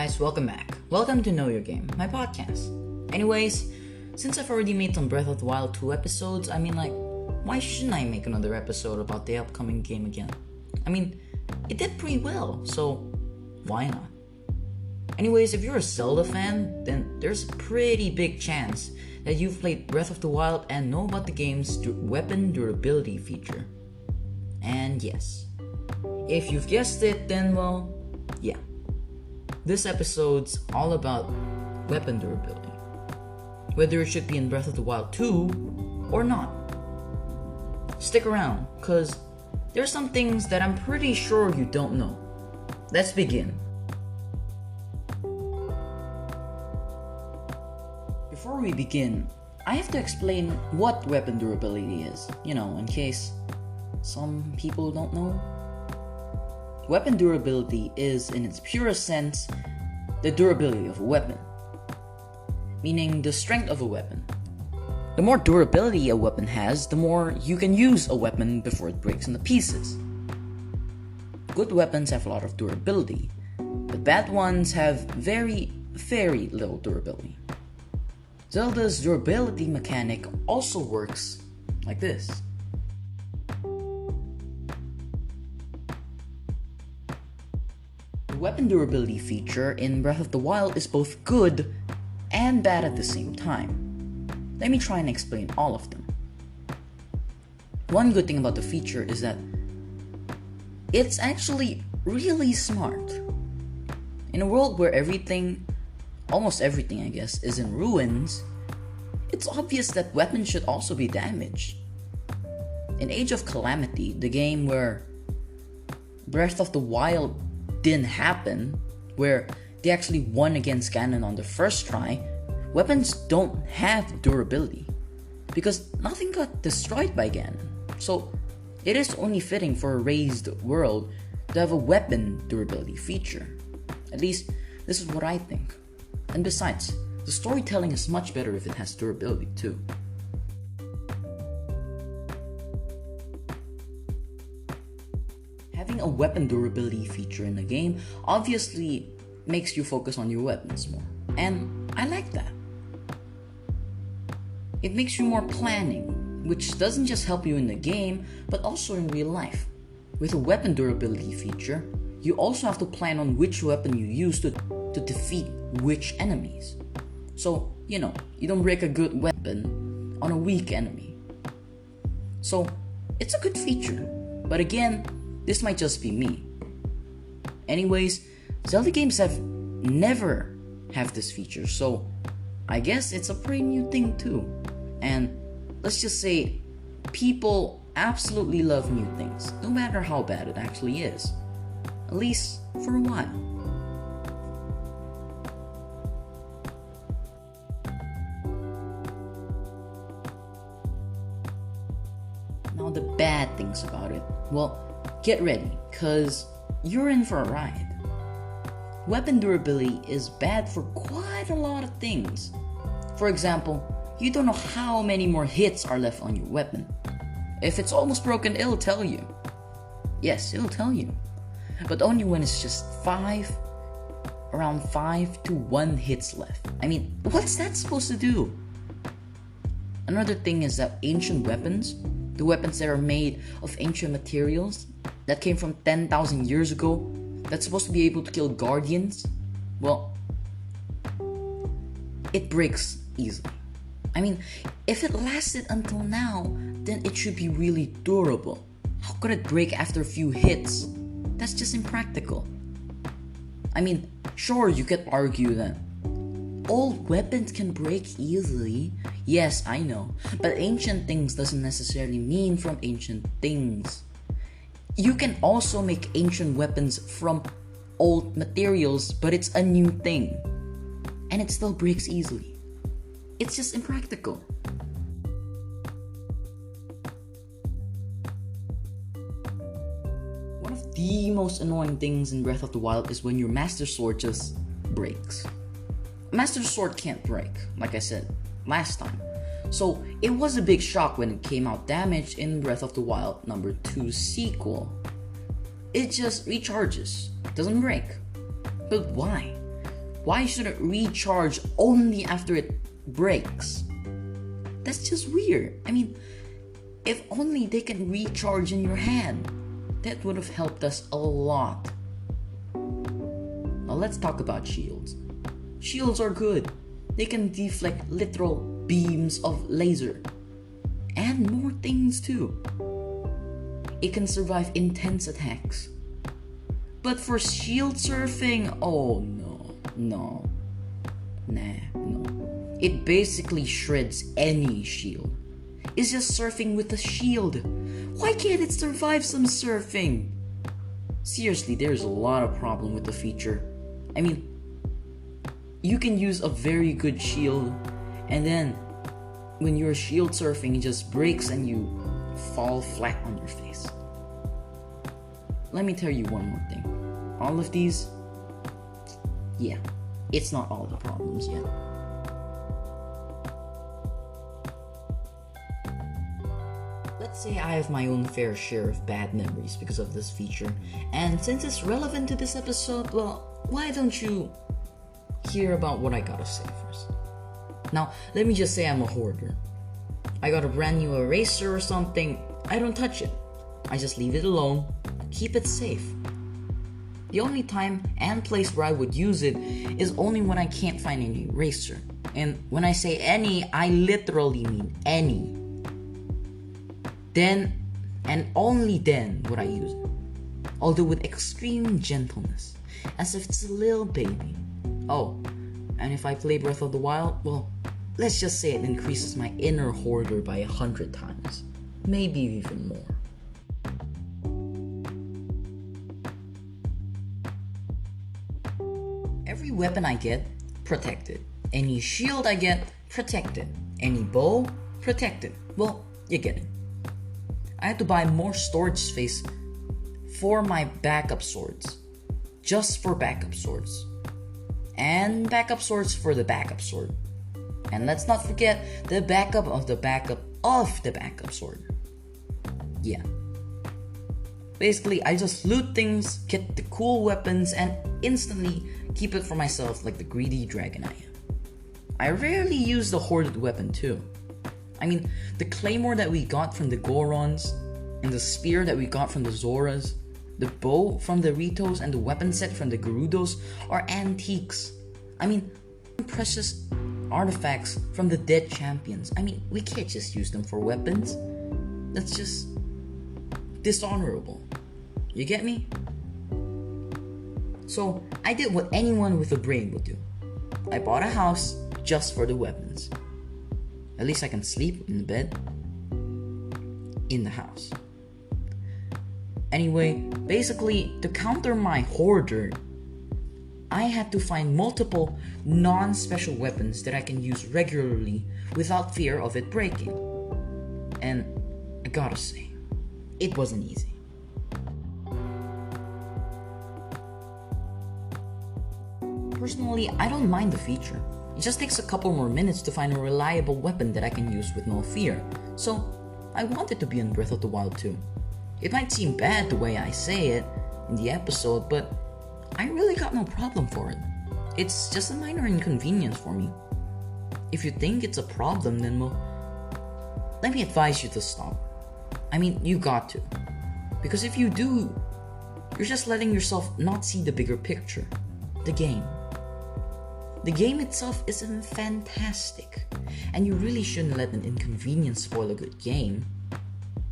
guys, welcome back. Welcome to Know Your Game, my podcast. Anyways, since I've already made some Breath of the Wild 2 episodes, why shouldn't I make another episode about the upcoming game again? It did pretty well, so why not? Anyways, if you're a Zelda fan, then there's a pretty big chance that you've played Breath of the Wild and know about the game's weapon durability feature. And yes, if you've guessed it, then well, yeah. This episode's all about weapon durability. Whether it should be in Breath of the Wild 2 or not. Stick around, cause there's some things that I'm pretty sure you don't know. Let's begin. Before we begin, I have to explain what weapon durability is, in case some people don't know. Weapon durability is, in its purest sense, the durability of a weapon, meaning the strength of a weapon. The more durability a weapon has, the more you can use a weapon before it breaks into pieces. Good weapons have a lot of durability, but bad ones have very, very little durability. Zelda's durability mechanic also works like this. The weapon durability feature in Breath of the Wild is both good and bad at the same time. Let me try and explain all of them. One good thing about the feature is that it's actually really smart. In a world where almost everything I guess, is in ruins, it's obvious that weapons should also be damaged. In Age of Calamity, the game where Breath of the Wild didn't happen, where they actually won against Ganon on the first try, weapons don't have durability because nothing got destroyed by Ganon. So it is only fitting for a raised world to have a weapon durability feature. At least this is what I think. And besides, the storytelling is much better if it has durability too. Having a weapon durability feature in a game obviously makes you focus on your weapons more, and I like that. It makes you more planning, which doesn't just help you in the game, but also in real life. With a weapon durability feature, you also have to plan on which weapon you use to defeat which enemies. So, you don't break a good weapon on a weak enemy. So, it's a good feature, but again, this might just be me. Anyways, Zelda games have never have this feature, so I guess it's a pretty new thing too. And let's just say, people absolutely love new things, no matter how bad it actually is. At least for a while. Now the bad things about it. Well, get ready, cause you're in for a ride. Weapon durability is bad for quite a lot of things. For example, you don't know how many more hits are left on your weapon. If it's almost broken, it'll tell you. Yes, it'll tell you. But only when it's just around 5 to 1 hits left. What's that supposed to do? Another thing is that ancient weapons, the weapons that are made of ancient materials that came from 10,000 years ago, that's supposed to be able to kill guardians, well, it breaks easily. If it lasted until now, then it should be really durable. How could it break after a few hits? That's just impractical. Sure, you could argue that old weapons can break easily. Yes, I know. But ancient things doesn't necessarily mean from ancient things. You can also make ancient weapons from old materials, but it's a new thing. And it still breaks easily. It's just impractical. One of the most annoying things in Breath of the Wild is when your Master Sword just breaks. Master Sword can't break, like I said last time. So it was a big shock when it came out damaged in Breath of the Wild number 2 sequel. It just recharges, doesn't break. But why? Why should it recharge only after it breaks? That's just weird. I mean, if only they can recharge in your hand, that would have helped us a lot. Now let's talk about shields. Shields are good. They can deflect literal beams of laser. And more things too. It can survive intense attacks. But for shield surfing, oh no. It basically shreds any shield. It's just surfing with a shield. Why can't it survive some surfing? Seriously, there's a lot of problem with the feature. I mean, you can use a very good shield, and then when you're shield surfing, it just breaks and you fall flat on your face. Let me tell you one more thing. All of these, yeah, it's not all the problems yet. Let's say I have my own fair share of bad memories because of this feature, and since it's relevant to this episode, well, why don't you hear about what I gotta say first? Now, let me just say I'm a hoarder. I got a brand new eraser or something, I don't touch it. I just leave it alone, keep it safe. The only time and place where I would use it is only when I can't find any eraser. And when I say any, I literally mean any. Then, and only then, would I use it. Although with extreme gentleness, as if it's a little baby. Oh, and if I play Breath of the Wild, well, let's just say it increases my inner hoarder by 100 times. Maybe even more. Every weapon I get, protected. Any shield I get, protected. Any bow, protected. Well, you get it. I had to buy more storage space for my backup swords. Just for backup swords. And backup swords for the backup sword. And let's not forget the backup of the backup of the backup sword. Yeah. Basically, I just loot things, get the cool weapons, and instantly keep it for myself like the greedy dragon I am. I rarely use the hoarded weapon too. I mean, the claymore that we got from the Gorons, and the spear that we got from the Zoras, the bow from the Ritos, and the weapon set from the Gerudos are antiques. I mean, precious artifacts from the dead champions. I mean, we can't just use them for weapons. That's just dishonorable. You get me? So, I did what anyone with a brain would do. I bought a house just for the weapons. At least I can sleep in the bed in the house. Anyway, basically, to counter my hoarder, I had to find multiple non-special weapons that I can use regularly without fear of it breaking. And I gotta say, it wasn't easy. Personally, I don't mind the feature. It just takes a couple more minutes to find a reliable weapon that I can use with no fear. So, I want it to be in Breath of the Wild too. It might seem bad the way I say it in the episode, but I really got no problem for it. It's just a minor inconvenience for me. If you think it's a problem, then well, let me advise you to stop. I mean, you got to. Because if you do, you're just letting yourself not see the bigger picture. The game. The game itself is fantastic, and you really shouldn't let an inconvenience spoil a good game.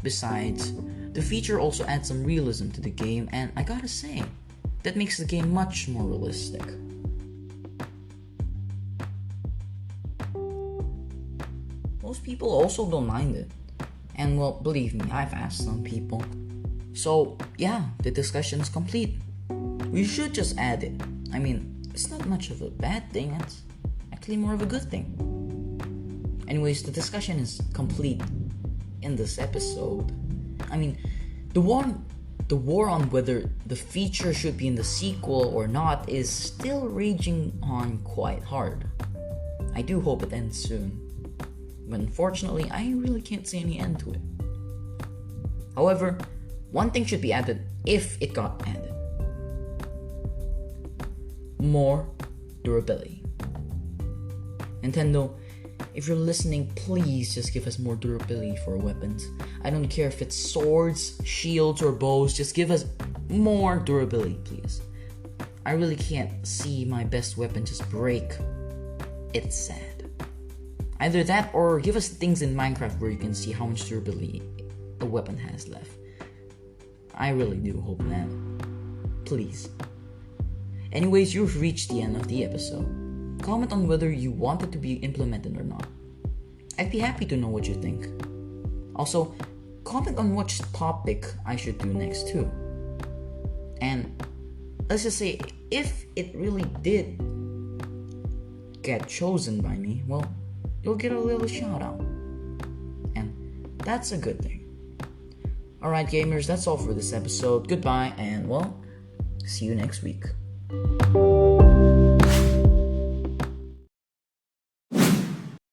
Besides, the feature also adds some realism to the game, and I gotta say, that makes the game much more realistic. Most people also don't mind it, and well, believe me, I've asked some people. So yeah, the discussion's complete. We should just add it. I mean, it's not much of a bad thing, it's actually more of a good thing. Anyways, the discussion is complete in this episode. I mean, the war on whether the feature should be in the sequel or not is still raging on quite hard. I do hope it ends soon, but unfortunately, I really can't see any end to it. However, one thing should be added if it got added. More durability. Nintendo, if you're listening, please just give us more durability for our weapons. I don't care if it's swords, shields, or bows, just give us more durability, please. I really can't see my best weapon just break. It's sad. Either that or give us things in Minecraft where you can see how much durability a weapon has left. I really do hope that. Please. Anyways, you've reached the end of the episode. Comment on whether you want it to be implemented or not. I'd be happy to know what you think. Also, comment on which topic I should do next too. And let's just say, if it really did get chosen by me, well, you'll get a little shout out. And that's a good thing. Alright gamers, that's all for this episode. Goodbye, and well, see you next week.